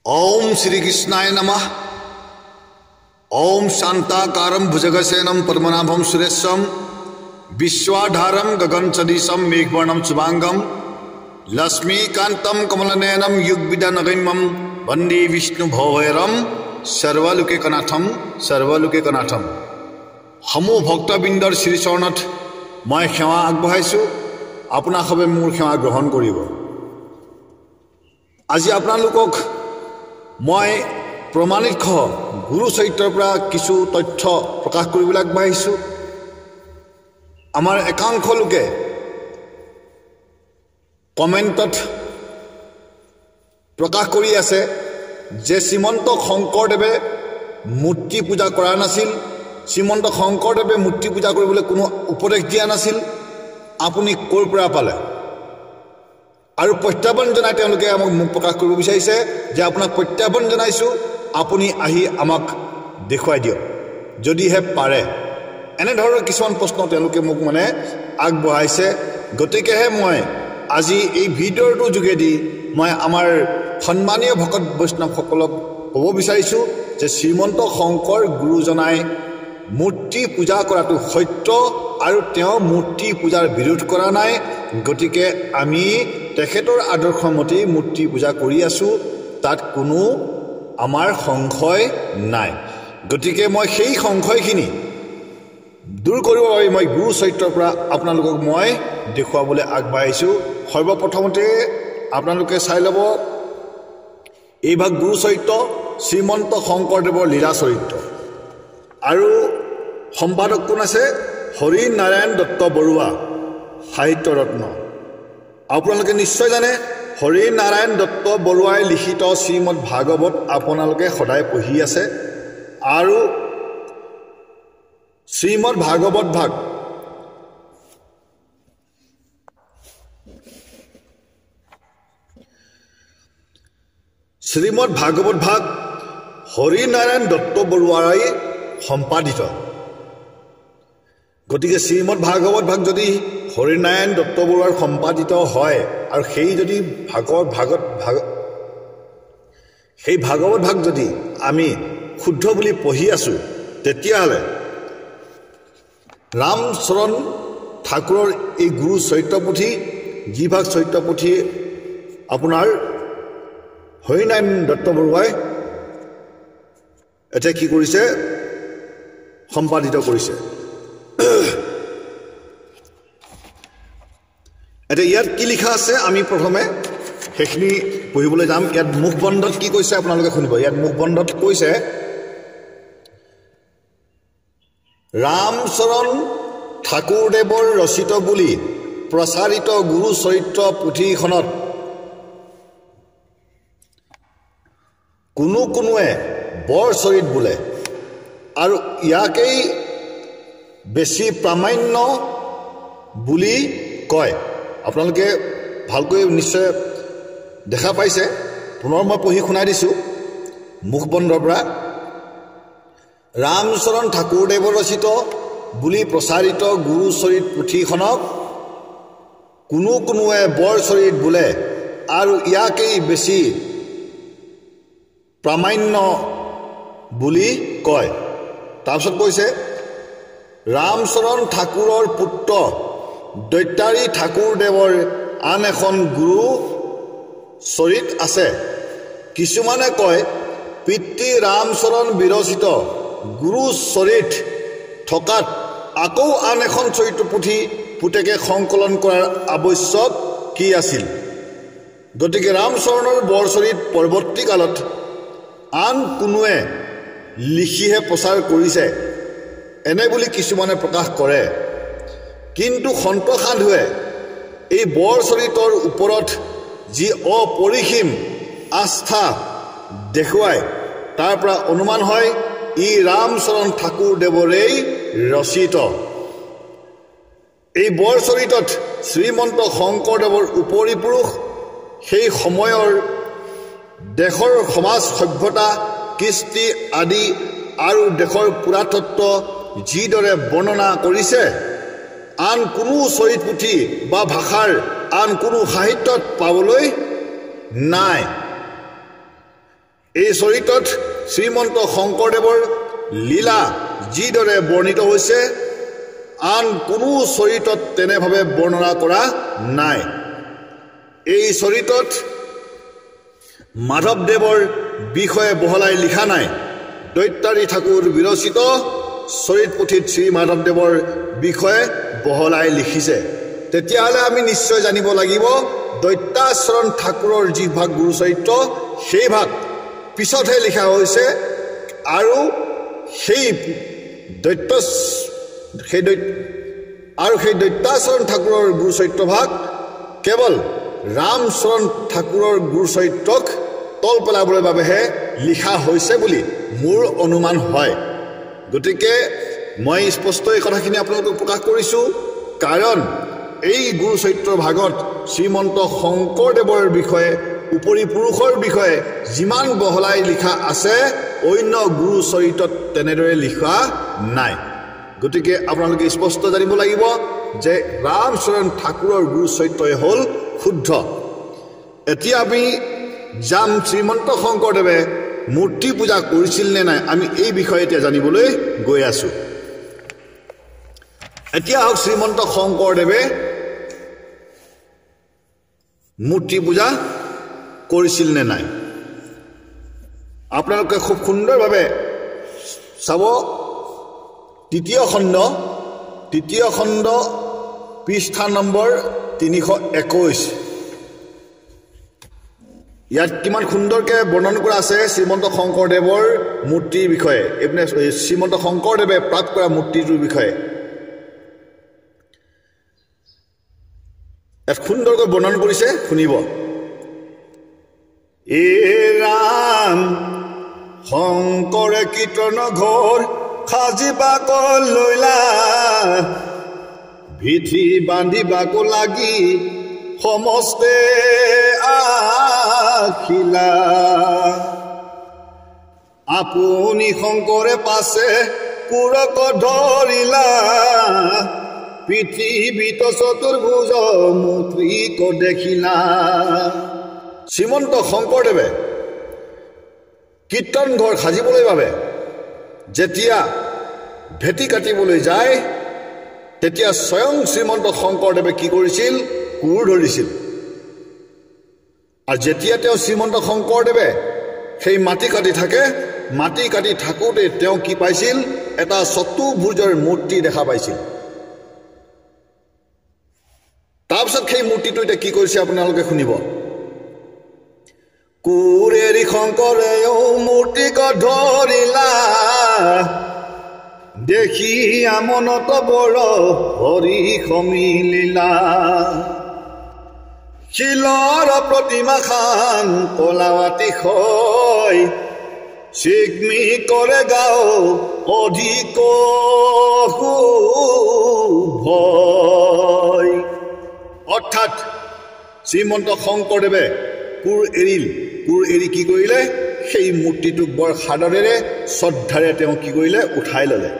ओम श्री कृष्णाय नमः। ओम शांताकारं भुजगसेनं पद्मनाभं सुरेशं विश्वाधारं गगनसदृशं मेघवर्णं शुभांगं लक्ष्मीकान्तं कमलनयनं युगविद्यानगम्यं वन्दे विष्णुभवैरं सर्वलोकैकनाथं। সমূহ ভক্তবৃন্দৰ শ্ৰীচৰণত মই সেৱা আগবঢ়াইছোঁ। আপোনালোকে মোৰ সেৱা গ্ৰহণ কৰিব। আজি আপোনালোকক মই প্ৰমাণিত গুৰু চৰিত্ৰৰ পৰা কিছু তথ্য প্ৰকাশ কৰিবলৈ আগবাঢ়িছোঁ। আমাৰ একাংশ লোকে কমেণ্টত প্ৰকাশ কৰি আছে যে শ্ৰীমন্ত শংকৰদেৱে মূৰ্তি পূজা কৰা নাছিল, শ্ৰীমন্ত শংকৰদেৱে মূৰ্তি পূজা কৰিবলৈ কোনো উপদেশ দিয়া নাছিল, আপুনি ক'ৰ পৰা পালে? আৰু প্ৰত্যাহ্বান জনাই তেওঁলোকে মোক প্ৰকাশ কৰিব বিচাৰিছে যে আপোনাক প্ৰত্যাহ্বান জনাইছোঁ, আপুনি আহি আমাক দেখুৱাই দিয়ক যদিহে পাৰে। এনেধৰণৰ কিছুমান প্ৰশ্ন তেওঁলোকে মোক আগবঢ়াইছে। গতিকেহে মই আজি এই ভিডিঅ'টোৰ যোগেদি মই আমাৰ সন্মানীয় ভকত বৈষ্ণৱসকলক ক'ব বিচাৰিছোঁ যে শ্ৰীমন্ত শংকৰ গুৰুজনাই মূৰ্তি পূজা কৰাটো সত্য আৰু তেওঁ মূৰ্তি পূজাৰ বিৰোধ কৰা নাই। গতিকে আমি তেখেতৰ আদৰ্শমতে মূৰ্তি পূজা কৰি আছোঁ, তাত কোনো আমাৰ সংশয় নাই। গতিকে মই সেই সংশয়খিনি দূৰ কৰিবৰ বাবে মই গুৰু চৰিত্ৰৰ পৰা আপোনালোকক মই দেখুৱাবলৈ আগবাঢ়িছোঁ। সৰ্বপ্ৰথমতে আপোনালোকে চাই ল'ব, এই ভাগ গুৰু চৰিত্ৰ শ্ৰীমন্ত শংকৰদেৱৰ লীলা চৰিত্ৰ। আৰু সম্পাদক কোন আছে? হৰি নাৰায়ণ দত্ত বৰুৱা, সাহিত্য ৰত্ন। আপোনালোকে নিশ্চয় জানে হৰি নাৰায়ণ দত্ত বৰুৱাই লিখিত শ্ৰীমদ ভাগৱত আপোনালোকে সদায় পঢ়ি আছে। আৰু শ্ৰীমদ ভাগৱত ভাগ হৰি নাৰায়ণ দত্ত বৰুৱাই সম্পাদিত। গতিকে শ্ৰীমদ ভাগৱত ভাগ যদি হৰিনাৰায়ণ দত্ত বৰুৱাৰ সম্পাদিত হয় আৰু সেই যদি সেই ভাগৱত ভাগ যদি আমি শুদ্ধ বুলি পঢ়ি আছোঁ, তেতিয়াহ'লে ৰামচৰণ ঠাকুৰৰ এই গুৰু চৰিত্ৰ পুথি, যি ভাগ চৰিত্ৰ পুথি আপোনাৰ হৰিনাৰায়ণ দত্ত বৰুৱাই এতিয়া কি কৰিছে? সম্পাদিত কৰিছে। এতিয়া ইয়াত কি লিখা আছে আমি প্ৰথমে সেইখিনি পঢ়িবলৈ যাম। ইয়াত মুখবন্ধত কি কৈছে আপোনালোকে শুনিব। ইয়াত মুখবন্ধত কৈছে, ৰামচৰণ ঠাকুৰদেৱৰ ৰচিত বুলি প্ৰচাৰিত গুৰু চৰিত্ৰ পুথিখনত কোনোৱে বৰ চৰিত বোলে আৰু ইয়াকেই বেছি প্ৰামাণ্য বুলি কয়। আপোনালোকে ভালকৈ নিশ্চয় দেখা পাইছে। পুনৰ মই পঢ়ি শুনাই দিছোঁ মুখবন্ধৰ পৰা। ৰামচৰণ ঠাকুৰদেৱৰ ৰচিত বুলি প্ৰচাৰিত গুৰু চৰিত পুথিখনক কোনোৱে বৰ চৰিত বোলে আৰু ইয়াকেই বেছি প্ৰামাণ্য বুলি কয়। তাৰপিছত কৈছে, ৰামচৰণ ঠাকুৰৰ পুত্ৰ দৈতাৰী ঠাকুৰদেৱৰ আন এখন গুৰু চৰিত আছে। কিছুমানে কয় পিতৃ ৰামচৰণ বিৰচিত গুৰু চৰিত থকাত আকৌ আন এখন চৰিত্ৰ পুথি পুতেকে সংকলন কৰাৰ আৱশ্যক কি আছিল? গতিকে ৰামচৰণৰ বৰচৰিত পৰৱৰ্তী কালত আন কোনোৱে লিখিহে প্ৰচাৰ কৰিছে, এনে বুলি কিছুমানে প্ৰকাশ কৰে। কিন্তু সন্ত সাধুৱে এই বৰ চৰিতৰ ওপৰত যি অপৰিসীম আস্থা দেখুৱায়, তাৰ পৰা অনুমান হয় ই ৰামচৰণ ঠাকুৰদেৱৰেই ৰচিত। এই বৰ চৰিতত শ্ৰীমন্ত শংকৰদেৱৰ উপৰিপুৰুষ সেই সময়ৰ দেশৰ সমাজ সভ্যতা, কৃষ্টি আদি আৰু দেশৰ পুৰাতত্ব যিদৰে বৰ্ণনা কৰিছে, আন কোনো চৰিত পুথি বা ভাষাৰ আন কোনো সাহিত্যত পাবলৈ নাই। এই চৰিত্ৰত শ্ৰীমন্ত শংকৰদেৱৰ লীলা যিদৰে বৰ্ণিত হৈছে আন কোনো চৰিত্ৰত তেনেভাৱে বৰ্ণনা কৰা নাই। এই চৰিত্ৰত মাধৱদেৱৰ বিষয়ে বহলাই লিখা নাই। দৈতাৰী ঠাকুৰ বিৰচিত চৰিত পুথিত শ্ৰী মাধৱদেৱৰ বিষয়ে বহলাই লিখিছে। তেতিয়াহ'লে আমি নিশ্চয় জানিব লাগিব দৈতাচৰণ ঠাকুৰৰ যি ভাগ গুৰু চৰিত্ৰ সেই ভাগ পিছতহে লিখা হৈছে আৰু সেই দৈতাচৰণ ঠাকুৰৰ গুৰু চৰিত্ৰ ভাগ কেৱল ৰামচৰণ ঠাকুৰৰ গুৰু চৰিত্ৰক তল পেলাবৰ বাবেহে লিখা হৈছে বুলি মোৰ অনুমান হয়। গতিকে মই স্পষ্ট এই কথাখিনি আপোনালোকক প্ৰকাশ কৰিছোঁ, কাৰণ এই গুৰু চৰিত্ৰৰ ভাগত শ্ৰীমন্ত শংকৰদেৱৰ বিষয়ে উপৰি পুৰুষৰ বিষয়ে যিমান বহলাই লিখা আছে অন্য গুৰু চৰিত্ৰত তেনেদৰে লিখা নাই। গতিকে আপোনালোকে স্পষ্ট জানিব লাগিব যে ৰামচৰণ ঠাকুৰৰ গুৰু চৰিত্ৰই হ'ল শুদ্ধ। এতিয়া আমি যাম শ্ৰীমন্ত শংকৰদেৱে মূৰ্তি পূজা কৰিছিল নে নাই, আমি এই বিষয়ে এতিয়া জানিবলৈ গৈ আছোঁ। এতিয়া হওক শ্ৰীমন্ত শংকৰদেৱে মূৰ্তি পূজা কৰিছিল নে নাই আপোনালোকে খুব সুন্দৰভাৱে চাব। তৃতীয় খণ্ড পৃষ্ঠা নম্বৰ 321। ইয়াত কিমান সুন্দৰকৈ বৰ্ণন কৰা আছে শ্ৰীমন্ত শংকৰদেৱৰ মূৰ্তিৰ বিষয়ে, এইপিনে শ্ৰীমন্ত শংকৰদেৱে প্ৰাপ্ত কৰা মূৰ্তিটোৰ বিষয়ে ইয়াত সুন্দৰকৈ বৰ্ণন কৰিছে, শুনিব। এ ৰাম শংকৰে কীৰ্তন ঘৰ সাজিবাক লৈলা, ভিধি বান্ধিবাক লাগি সমস্তে আখিলা, আপুনি শংকৰে পাছে কুৰক ধৰিলা, পৃথিৱীত চতুৰ্ভুজ মুদ্ৰিক দেখিলা। শ্ৰীমন্ত শংকৰদেৱে কীৰ্তন ঘৰ সাজিবলৈ বাবে যেতিয়া ভেটি কাটিবলৈ যায় তেতিয়া স্বয়ং শ্ৰীমন্ত শংকৰদেৱে কি কৰিছিল, কোৰ ধৰিছিল। আৰু যেতিয়া তেওঁ শ্ৰীমন্ত শংকৰদেৱে সেই মাটি কাটি থাকে, মাটি কাটি থাকোঁতে তেওঁ কি পাইছিল, এটা চতুৰ্ভুজৰ মূৰ্তি দেখা পাইছিল। তাৰপিছত সেই মূৰ্তিটো এতিয়া কি কৰিছে আপোনালোকে শুনিব। কোৰেৰি শংকৰে মূৰ্তিক ধৰিলা, দেখি মনত বৰ হৰি সমিলিলা, শিলৰ প্ৰতিমা খান কলাৱাতি হয়, চিকমি কৰে গাও অধিক ভয়। অৰ্থাৎ শ্ৰীমন্ত শংকৰদেৱে কোৰ এৰি কি কৰিলে, সেই মূৰ্তিটোক বৰ সাদৰেৰে শ্ৰদ্ধাৰে তেওঁ কি কৰিলে, উঠাই ল'লে।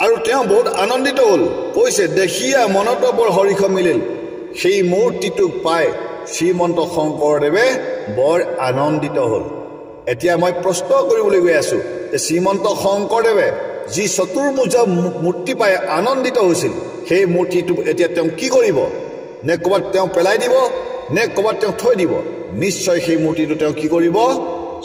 আৰু তেওঁ বহুত আনন্দিত হ'ল, কৈছে দেখিয়া মনত বৰ হৰিষ মিলিল। সেই মূৰ্তিটোক পাই শ্ৰীমন্ত শংকৰদেৱে বৰ আনন্দিত হ'ল। এতিয়া মই প্ৰশ্ন কৰিবলৈ গৈ আছোঁ যে শ্ৰীমন্ত শংকৰদেৱে যি চতুৰ্ভুজ মূৰ্তি পাই আনন্দিত হৈছিল, সেই মূৰ্তিটো এতিয়া তেওঁ কি কৰিব, নে ক'ৰবাত তেওঁ পেলাই দিব, নে ক'ৰবাত তেওঁ থৈ দিব? নিশ্চয় সেই মূৰ্তিটো তেওঁ কি কৰিব,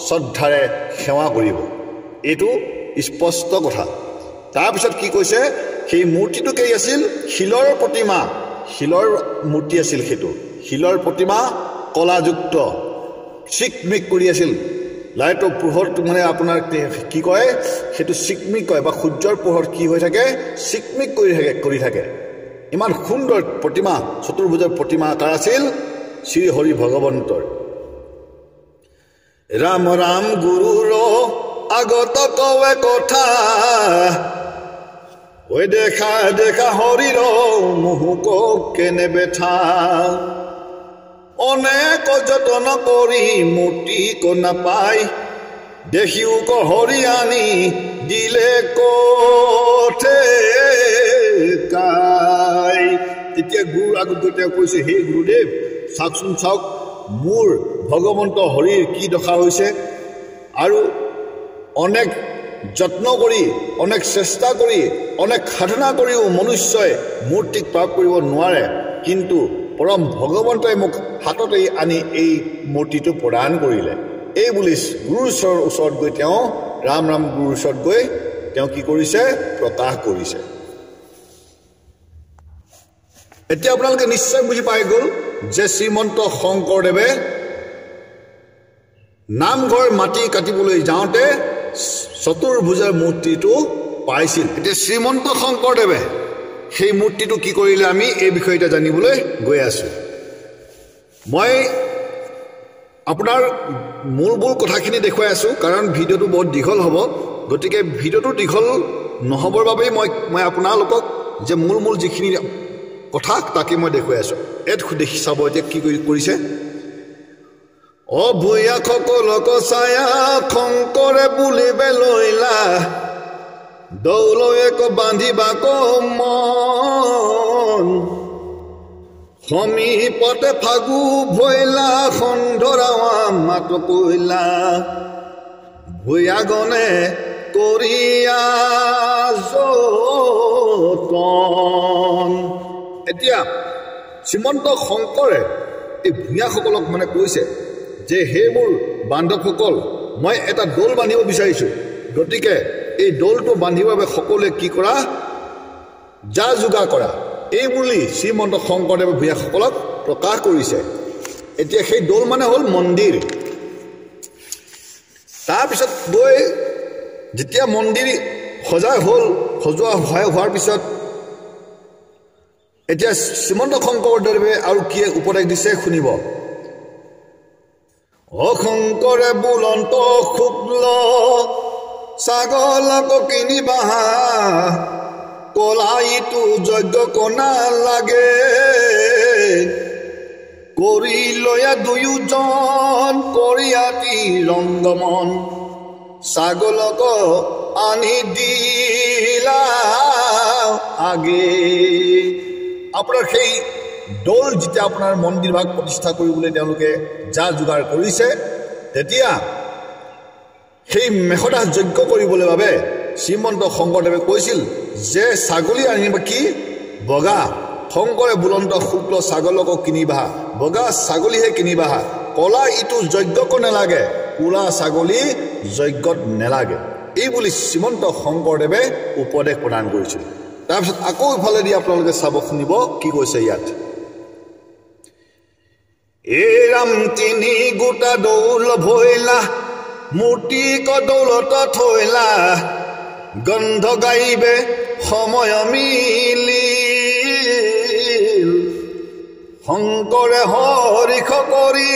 শ্ৰদ্ধাৰে সেৱা কৰিব। এইটো স্পষ্ট কথা। তাৰপিছত কি কৈছে, সেই মূৰ্তিটো কি আছিল, শিলৰ প্ৰতিমা, শিলৰ মূৰ্তি আছিল। সেইটো শিলৰ প্ৰতিমা, কলাযুক্ত, চিকমিক কৰি আছিল। লাইটৰ পোহৰত মানে আপোনাৰ কি কয়, সেইটো চিকমিক কয়, বা সূৰ্যৰ পোহৰত কি হৈ থাকে, চিকমিক কৰি থাকে। ইমান সুন্দৰ প্ৰতিমা, চতুৰ্ভুজৰ প্ৰতিমা তাৰ আছিল শ্ৰী হৰি ভগৱন্তৰ। ৰাম ৰাম গুৰুৰ আগত কৱে কথা, ঐ দেখা দেখা হৰিৰ মুহুক কেনে বেঠা, অনেক যতন কৰি মূৰ্তি নাপায়, দেখিও হৰি আনি দিলে কঠে কাই। তেতিয়া গুৰুৰ আগত গৈ তেওঁ কৈছে, হে গুৰুদেৱ চাওকচোন, চাওক মোৰ ভগৱন্ত হৰিৰ কি দশা হৈছে। আৰু অনেক যত্ন কৰি অনেক চেষ্টা কৰি অনেক সাধনা কৰিও মনুষ্যই মূৰ্তিক প্ৰাপ্ত কৰিব নোৱাৰে কিন্তু পৰম ভগৱন্তই মোক হাততে আনি এই মূৰ্তিটো প্ৰদান কৰিলে এই বুলি গুৰুৰ ওচৰত গৈ তেওঁ ৰাম ৰাম গুৰুৰ ওচৰত গৈ তেওঁ কি কৰিছে প্ৰকাশ কৰিছে এতিয়া আপোনালোকে নিশ্চয় বুজি পাই গ'ল যে শ্ৰীমন্ত শংকৰদেৱে নামঘৰ মাটি কাটিবলৈ যাওঁতে চতুৰ্ভুজৰ মূৰ্তিটো পাইছিল এতিয়া শ্ৰীমন্ত শংকৰদেৱে সেই মূৰ্তিটো কি কৰিলে আমি এই বিষয়টা জানিবলৈ গৈ আছো মই আপোনাৰ মূল কথাখিনি দেখুৱাই আছো কাৰণ ভিডিঅ'টো বহুত দীঘল হ'ব গতিকে ভিডিঅ'টো দীঘল নহবৰ বাবে মই আপোনালোকক যে মূল যিখিনি কথা তাকে মই দেখুৱাই আছো এত দেখি চাব এতিয়া কি কৰিছে অভূঞা সকলক ছায়া শংকৰে বুলিবে লৈলা দৌলয়েক বান্ধিবাক মন সমীপতে ফাগু ভৈলা সন্ধৰাৱা মাত কৈলা ভূঞাগণে কৰিয়া যতন এতিয়া শ্ৰীমন্ত শংকৰে এই ভূঞাসকলক মানে কৈছে যে হে মোৰ বান্ধৱসকল মই এটা দৌল বান্ধিব বিচাৰিছো গতিকে এই দৌলটো বান্ধিবৰ বাবে সকলোৱে কি কৰা যা যোগাৰ কৰা এই বুলি শ্ৰীমন্ত শংকৰদেৱে ভূঞাসকলক প্ৰকাশ কৰিছে এতিয়া সেই দৌল মানে হ'ল মন্দিৰ তাৰপিছত গৈ যেতিয়া মন্দিৰ সজোৱা হোৱাৰ পিছত এতিয়া শ্ৰীমন্ত শংকৰদেৱে আৰু কি উপদেশ দিছে শুনিব অশংকৰে বুলন্ত শুক্ল ছাগলক কিনিবা কলাইটো যজ্ঞ কণা লাগে কৰি লয়া দুয়োজন কৰিয়াতি ৰংগমন ছাগলক আনি দিলা আগে আপোনাৰ সেই দৌল যেতিয়া আপোনাৰ মন্দিৰ ভাগ প্ৰতিষ্ঠা কৰিবলৈ তেওঁলোকে যা যোগাৰ কৰিছে তেতিয়া সেই মেখদাহ যজ্ঞ কৰিবলৈ বাবে শ্ৰীমন্ত শংকৰদেৱে কৈছিল যে ছাগলী আনিবা কি বগা শংকৰে বুলন্ত শুক্ল ছাগলক কিনিবা বগা ছাগলীহে কিনিবা কলা ইটো যজ্ঞক নেলাগে কোলা ছাগলী যজ্ঞত নেলাগে এই বুলি শ্ৰীমন্ত শংকৰদেৱে উপদেশ প্ৰদান কৰিছিল তাৰপিছত আকৌ ইফালেদি আপোনালোকে চাব শুনিব কি কৈছে ইয়াত এৰাম তিনি গোটা দৌল ভৈলা মূৰ্তি কদৌলত থৈলা গন্ধ গাইবে সময় মিলি শংকৰে হৰিষ কৰি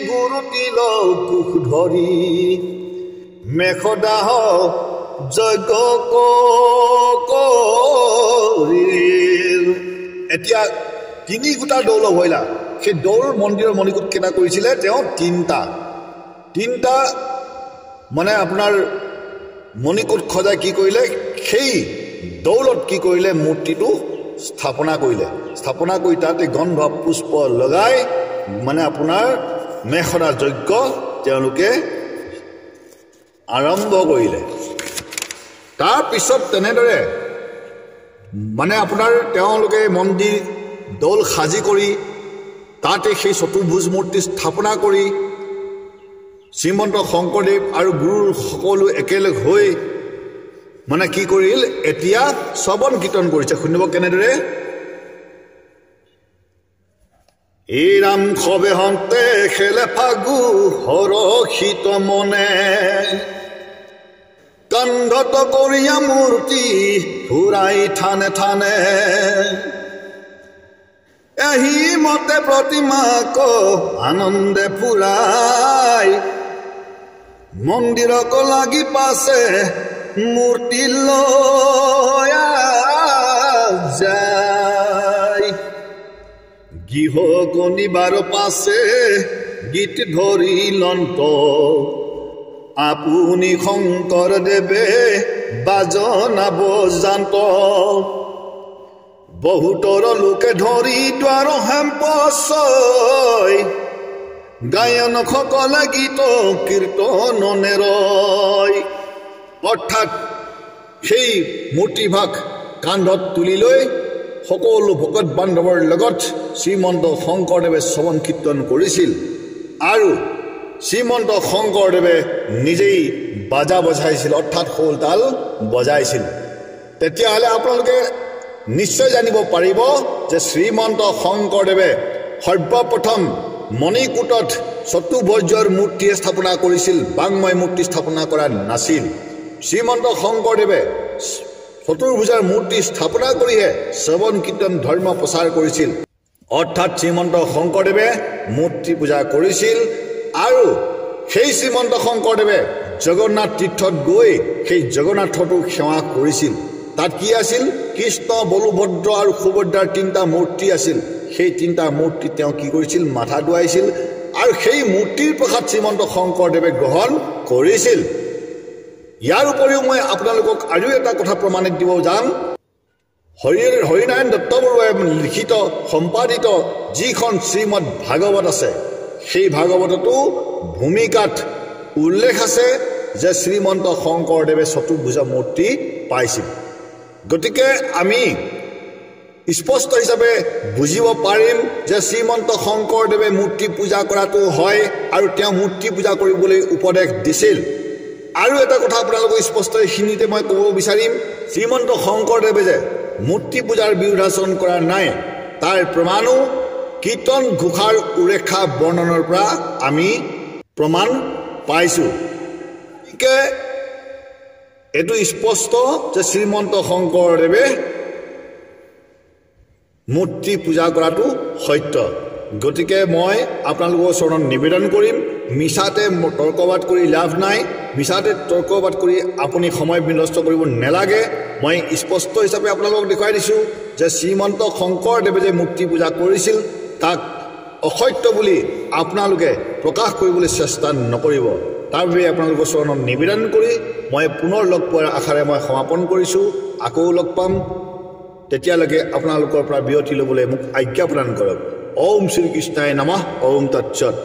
গুৰু তিল কুশ ধৰি মেখদাহ যজ্ঞ কৰিল এতিয়া তিনি গোটা দৌল ভৈলা সেই দৌল মন্দিৰৰ মণিকূট কেইটা কৰিছিলে তেওঁ তিনিটা মানে আপোনাৰ মণিকূট সজাই কি কৰিলে সেই দৌলত কি কৰিলে মূৰ্তিটো স্থাপনা কৰি তাতে গন্ধ পুষ্প লগাই মানে আপোনাৰ মেখদা যজ্ঞ তেওঁলোকে আৰম্ভ কৰিলে তাৰপিছত তেনেদৰে মানে আপোনাৰ তেওঁলোকে মন্দিৰ দৌল সাজি কৰি তাতে সেই চতুৰ্ভুজ মূৰ্তি স্থাপনা কৰি শ্ৰীমন্ত শংকৰদেৱ আৰু গুৰুৰ সকলো একেলগ হৈ মানে কি কৰিল এতিয়া শ্ৰৱণ কীৰ্তন কৰিছে শুনিব কেনেদৰে এই ৰাম খবে হন্তে খেলে ফাগু হৰষিত মনে কান্ধত কৰিয়া মূৰ্তি ফুৰাই থানে থানে এহি মতে প্ৰতিমাক আনন্দে ফুৰাই মন্দিৰক লাগি পাছে মূৰ্তি লয়া যায় গৃহ গণিবাৰ পাছে গীত ধৰি লন্ত আপুনি শংকৰদেৱে বাজনা বজান্ত বহুতৰ লোকে ধৰি দ্বাৰ হেম্পছয় গায়ন সকলা গীত কীৰ্তনেৰয় অৰ্থাৎ সেই মূৰ্তিভাগ কান্ধত তুলি লৈ সকলো ভকত বান্ধৱৰ লগত শ্ৰীমন্ত শংকৰদেৱে শ্ৰৱণ কীৰ্তন কৰিছিল আৰু শ্ৰীমন্ত শংকৰদেৱে নিজেই বাজা বজাইছিল অৰ্থাৎ খোল তাল বজাইছিল তেতিয়াহ'লে আপোনালোকে নিশ্চয় জানিব পাৰিব যে শ্ৰীমন্ত শংকৰদেৱে সৰ্বপ্ৰথম মণিকূটত চতুৰ্ভুজৰ মূৰ্তি স্থাপনা কৰিছিল বাংময় মূৰ্তি স্থাপনা কৰা নাছিল শ্ৰীমন্ত শংকৰদেৱে চতুৰ্ভুজৰ মূৰ্তি স্থাপনা কৰিহে শ্ৰৱণ কীৰ্তন ধৰ্ম প্ৰচাৰ কৰিছিল অৰ্থাৎ শ্ৰীমন্ত শংকৰদেৱে মূৰ্তি পূজা কৰিছিল আৰু সেই শ্ৰীমন্ত শংকৰদেৱে জগন্নাথ তীৰ্থত গৈ সেই জগন্নাথতো সেৱা কৰিছিল তাত কি আছিল কৃষ্ণ বলভদ্ৰ আৰু সুভদ্ৰাৰ তিনিটা মূৰ্তি আছিল সেই তিনিটা মূৰ্তি তেওঁ কি কৰিছিল মাথা ধুৱাইছিল আৰু সেই মূৰ্তিৰ প্ৰসাদ শ্ৰীমন্ত শংকৰদেৱে গ্ৰহণ কৰিছিল ইয়াৰ উপৰিও মই আপোনালোকক আৰু এটা কথা প্ৰমাণিত দিব যাম হৰিনাৰায়ণ দত্ত বৰুৱাই লিখিত সম্পাদিত যিখন শ্ৰীমদ ভাগৱত আছে সেই ভাগৱততো ভূমিকাত উল্লেখ আছে যে শ্ৰীমন্ত শংকৰদেৱে চতুৰ্ভুজ মূৰ্তি পাইছিল গতিকে আমি স্পষ্ট হিচাপে বুজিব পাৰিম যে শ্ৰীমন্ত শংকৰদেৱে মূৰ্তি পূজা কৰাটো হয় আৰু তেওঁ মূৰ্তি পূজা কৰিবলৈ উপদেশ দিছিল আৰু এটা কথা আপোনালোকক স্পষ্ট এইখিনিতে মই ক'ব বিচাৰিম শ্ৰীমন্ত শংকৰদেৱে যে মূৰ্তি পূজাৰ বিৰোধাচৰণ কৰা নাই তাৰ প্ৰমাণো কীৰ্তন ঘোষাৰ উৰেখা বৰ্ণনৰ পৰা আমি প্ৰমাণ পাইছোঁ গতিকে এইটো স্পষ্ট যে শ্ৰীমন্ত শংকৰদেৱে মূৰ্তি পূজা কৰাটো সত্য গতিকে মই আপোনালোকৰ চৰণত নিবেদন কৰিম মিছাতে তৰ্কবাদ কৰি লাভ নাই মিছাতে তৰ্কবাদ কৰি আপুনি সময় বিনষ্ট কৰিব নালাগে মই স্পষ্ট হিচাপে আপোনালোকক দেখুৱাই দিছোঁ যে শ্ৰীমন্ত শংকৰদেৱে যে মূৰ্তি পূজা কৰিছিল তাক অসত্য বুলি আপোনালোকে প্ৰকাশ কৰিবলৈ চেষ্টা নকৰিব তাৰ বাবে আপোনালোকৰ চৰণত নিবেদন কৰি মই পুনৰ লগ পোৱাৰ আশাৰে মই সমাপন কৰিছোঁ আকৌ লগ পাম তেতিয়ালৈকে আপোনালোকৰ পৰা বিৰতি ল'বলৈ মোক আজ্ঞা প্ৰদান কৰক ওম শ্ৰী কৃষ্ণায় নমঃ ওম তৎসৎ